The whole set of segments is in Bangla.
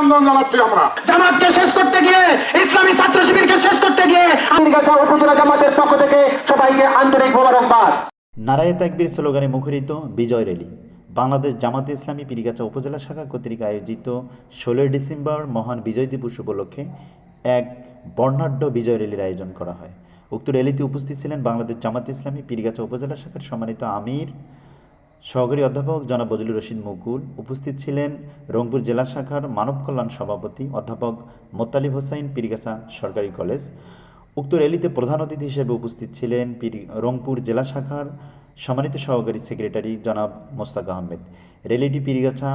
অভিনন্দন জানাচ্ছি। আমরা জামাতকে শেষ করতে গিয়ে, ইসলামী ছাত্র শিবিরকে শেষ করতে গিয়ে পীরগাছা উপজেলা জামাতের পক্ষ থেকে সবাইকে আন্তরিক মোবারকবাদ। নারায়ে তাকবীর স্লোগানে মুখরিত বিজয় র্যালি। বাংলাদেশ জামাতে ইসলামী পীরগাছা উপজেলা শাখা কর্তৃক আয়োজিত 16 ডিসেম্বর মহান বিজয় দিবস উপলক্ষে এক বর্ণাঢ্য বিজয় র্যালির আয়োজন করা হয়। উক্ত র্যালিতে উপস্থিত ছিলেন বাংলাদেশ জামাতে ইসলামী পীরগাছা উপজেলা শাখার সম্মানিত আমির সহকারী অধ্যাপক জনাব বজলুর রশিদ মুকুল। উপস্থিত ছিলেন রংপুর জেলা শাখার মানব কল্যাণ সভাপতি অধ্যাপক মোত্তালিব হোসাইন পীরগাছা সরকারি কলেজ। উক্ত র্যালিতে প্রধান অতিথি হিসেবে উপস্থিত ছিলেন রংপুর জেলা শাখার সম্মানিত সহকারী সেক্রেটারি জনাব মোস্তাক আহমেদ। র্যালিটি পীরগাছা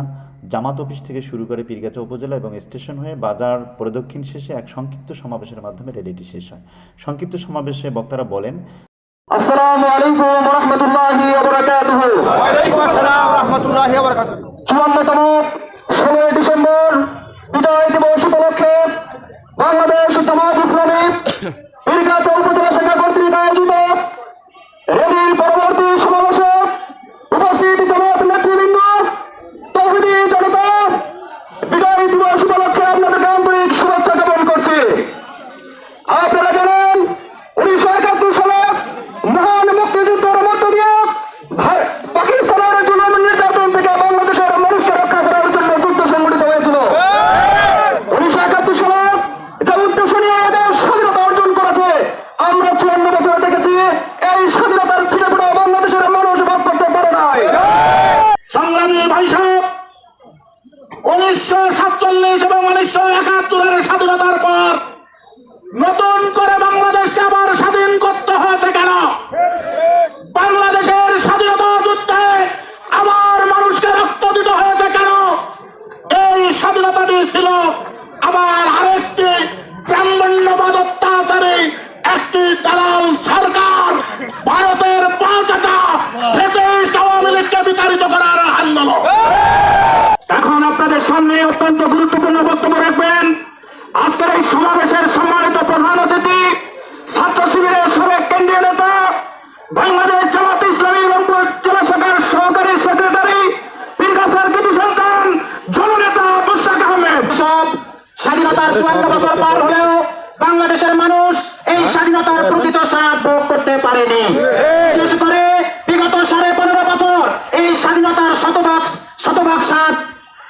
জামাত অফিস থেকে শুরু করে পীরগাছা উপজেলা এবং স্টেশন হয়ে বাজার প্রদক্ষিণ শেষে এক সংক্ষিপ্ত সমাবেশের মাধ্যমে র্যালিটি শেষ হয়। সংক্ষিপ্ত সমাবেশে বক্তারা বলেন, আসসালামু আলাইকুম ওয়া রাহমাতুল্লাহি ওয়া বারাকাতুহু। ওয়া আলাইকুম আসসালাম ওয়া রাহমাতুল্লাহি ওয়া বারাকাতুহু। 54তম 16 ডিসেম্বর বিজয় দিবস উপলক্ষে বাংলাদেশ জামাত ইসলামী পীরগাছা উপজেলা শাখা কর্তৃক আয়োজিত র্যালির পরবর্তী সমাবেশে উপস্থিত জামাত নেতৃবৃন্দ, তৌহিদি জনতা, বিজয় দিবস উপলক্ষে আপনাদেরকে আন্তরিক শুভেচ্ছা জ্ঞাপন করছি। আপনারা জানেন 1971 সালে মহান মুক্তিযুদ্ধের মধ্য দিয়ে পাকিস্তানের জুলুম নির্যাতন থেকে বাংলাদেশের মানুষকে রক্ষা করার জন্য যুদ্ধ সংগঠিত হয়েছিল। 1971 সালে যে উদ্দেশ্য নিয়ে এদের স্বাধীনতা অর্জন করেছে, আমরা 54 বছর দেখেছি এই স্বাধীনতার ছিটেফোঁটা বাংলাদেশের মানুষ ভোগ করতে পারে নাই। সংগ্রামী ভাই সাহেব, 1947 এবং 1971 স্বাধীনতার পর নতুন করে বাংলাদেশকে আবার স্বাধীন করতে হয়েছে কেন? বাংলাদেশের স্বাধীনতা যুদ্ধে আবার মানুষকে রক্ত দিতে হয়েছে কেন? এই স্বাধীনতাটি ছিল আবার আরেকটি ব্রাহ্মণ্যবাদ অত্যাচারী একটি দালাল সরকার, ভারতের পাঁচটা ফ্যাসিস্ট আওয়ামী লীগকে বিতাড়িত করার আন্দোলন। এখন আপনাদের সামনে অত্যন্ত গুরুত্বপূর্ণ বক্তব্য রাখবেন আজকের এই সমাবেশের সম্মানিত প্রধান অতিথি, ছাত্র শিবিরের সাবেক কেন্দ্রীয় নেতা, বাংলাদেশ জামাত ইসলামী রংপুর জেলা শাখার সহকারী সেক্রেটারি, পীরগাছার কৃতি সন্তান, জননেতা মোস্তাক আহমেদ। সব স্বাধীনতার 54 বছর পার হলেও বাংলাদেশের মানুষ এই স্বাধীনতার প্রকৃত স্বাদ ভোগ করতে পারেনি। বিশেষ করে বিগত 15.5 বছর এই স্বাধীনতার শতভাগ স্বাদ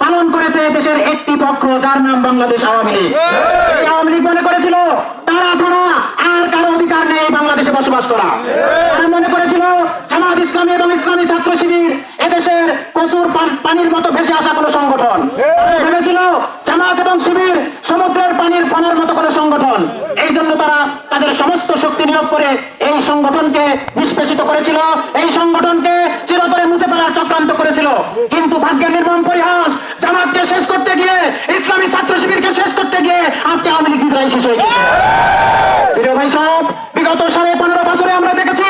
পালন করেছে দেশের একটি পক্ষ, যার নাম বাংলাদেশ আওয়ামী লীগ। আওয়ামী লীগ মনে করেছিল তারা ছাড়া আর কারো অধিকার নেই বাংলাদেশে বসবাস করা। তারা মনে করেছিল জামাত ইসলামী এবং ইসলামী ছাত্র শিবির এদেশের কচুর পানির মতো ভেসে আসা কোনো সংগঠন। ভেবেছিল জামাত এবং শিবির সমুদ্রের পানির ফোনার মতো কোনো সংগঠন। এই জন্য তারা তাদের সমস্ত শক্তি নিয়োগ করে এই সংগঠনকে নিষ্পেষিত করেছিল, এই সংগঠনকে চিরতরে মুছে ফেলার চক্রান্ত করেছিল। কিন্তু ভাগ্যের নির্মম পরিহাস, জামাতকে শেষ করতে গিয়ে, ইসলামী ছাত্র শিবিরকে শেষ করতে গিয়ে আজকে আওয়ামী লীগ বিদ্রোহী শেষ হয়ে গেছে। প্রিয় ভাই সব, বিগত 15.5 বছরে আমরা দেখেছি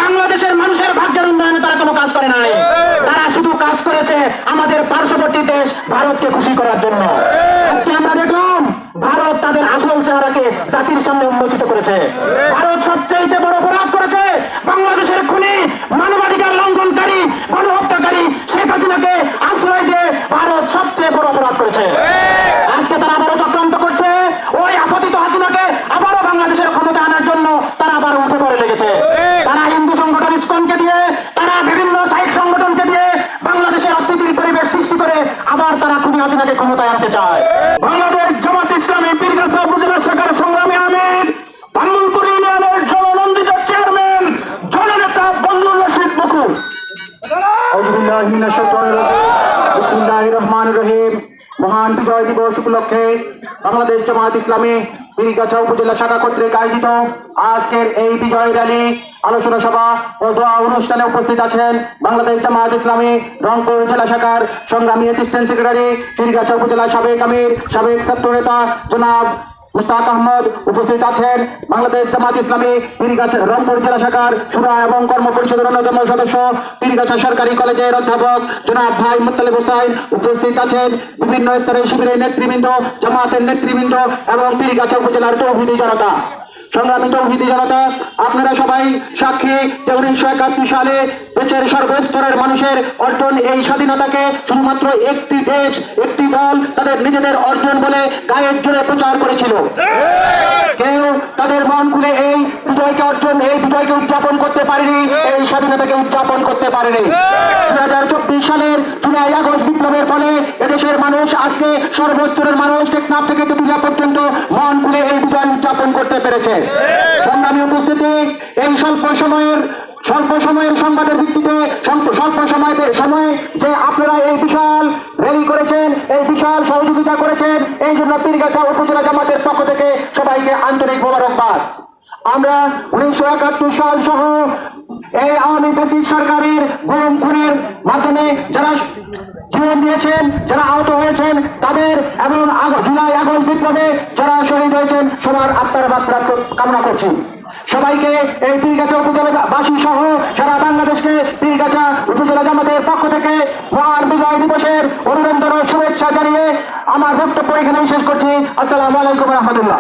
বাংলাদেশের মানুষের ভাগ্যের উন্নয়নে তারা কোনো কাজ করে নাই। তারা শুধু কাজ করেছে আমাদের পার্শ্ববর্তী দেশ ভারতকে খুশি করার জন্য। আজকে আমরা দেখলাম ভারত তাদের আসল চেহারাকে জাতির সামনে উন্মোচিত করেছে। ভারত সবচেয়ে বড় অপরাধ করেছে, বাংলাদেশের খুনি, মানবাধিকার লঙ্ঘনকারী, গণহত্যাকারী শেখ হাসিনাকে আশ্রয় দিয়ে ভারত সবচেয়ে বড় অপরাধ করেছে। আজকে তারা আবারও চক্রান্ত করছে, ওই আপতিত হাসিনাকে আবারও বাংলাদেশের ক্ষমতা আনার জন্য তারা আবার উঠে পড়ে লেগেছে। তারা হিন্দু সংগঠন ইসকনকে দিয়ে, তারা বিভিন্ন সাইড সংগঠনকে দিয়ে বাংলাদেশের অস্থিতির পরিবেশ সৃষ্টি করে আবার তারা খুনি হাসিনাকে ক্ষমতায় আনতে চায়। বাংলাদেশ জামাত ইসলামী পীরগাছা উপজেলা শাখার সংগ্রামী আমির, বাঙ্গুলপুর ইউনিয়নের জননন্দিত চেয়ারম্যান, জননেতা বজলুর রশিদ মুকুল। বিসমিল্লাহির রহমানির রহিম। মহান বিজয় দিবস উপলক্ষে বাংলাদেশ জামাত ইসলামী পীরগাছা উপজেলা শাখা কর্তৃক আয়োজিত আজকের এই বিজয় র্যালি, আলোচনা সভা ও দোয়া অনুষ্ঠানে উপস্থিত আছেন বাংলাদেশ জামাত ইসলামী রংপুর জেলা শাখার সংগ্রামী অ্যাসিস্ট্যান্ট সেক্রেটারি, পীরগাছা উপজেলার সাবেক আমির, সাবেক ছাত্র নেতা জনাব মোস্তাক আহমদ। উপস্থিত আছেন বাংলাদেশ জামাত ইসলামী পীরগাছা রংপুর জেলা শাখার সুরা এবং কর্ম পরিষদের অন্যতম সদস্য, পীরগাছা সরকারি কলেজের অধ্যাপক জনাব ভাই মোত্তালিব হোসাইন। উপস্থিত আছেন বিভিন্ন স্তরের শিবিরের নেতৃবৃন্দ, জামাতের নেতৃবৃন্দ এবং পীরগাছা উপজেলার তৌহিদি জনতা। সংগ্রামী তৌহিদি জনতা, আপনারা সবাই সাক্ষী যে 1971 সালে দেশের সর্বস্তরের মানুষের অর্জন এই স্বাধীনতাকে শুধুমাত্র একটি দেশ, একটি দল তাদের নিজেদের অর্জন বলে গায়ের জোরে প্রচার করেছিল। কেউ তাদের মন খুলে এই বিজয়কে উদযাপন করতে পারেনি, এই স্বাধীনতাকে উদযাপন করতে পারেনি। 2024 সালের জুলাই আগস্ট বিপ্লবের ফলে এদেশের মানুষ আজকে সর্বস্তরের মানুষ টেকনাফ থেকে তেতুলিয়া পর্যন্ত মন খুলে এই বিজয় উদযাপন করতে পেরেছে। সংগ্রামী উপস্থিতি, এই স্বল্প সময়ের সংবাদের ভিত্তিতে স্বল্প সময়ে যে আপনারা এই বিশাল র্যালি করেছেন, এই বিশাল সহযোগিতা করেছেন, এই জন্য পীরগাছা উপজেলা জামাতের পক্ষ থেকে সবাইকে আন্তরিক মোবারকবাদ। আমরা 1971 সাল সহ এই আওয়ামী ফ্যাসিস্ট সরকারের গুম খুনের মাধ্যমে যারা জীবন দিয়েছেন, যারা আহত হয়েছেন তাদের, এবং জুলাই আগস্ট বিপ্লবে যারা শহীদ হয়েছেন সবার আত্মার মাত্রা কামনা করছি। সবাইকে এই পীরগাছা উপজেলাবাসী সহ সারা বাংলাদেশকে পীরগাছা উপজেলা জামাতের পক্ষ থেকে মহান বিজয় দিবসের অভিনন্দন ও শুভেচ্ছা জানিয়ে আমার বক্তব্য এখানেই শেষ করছি। আসসালামু আলাইকুম রহমতুল্লাহ।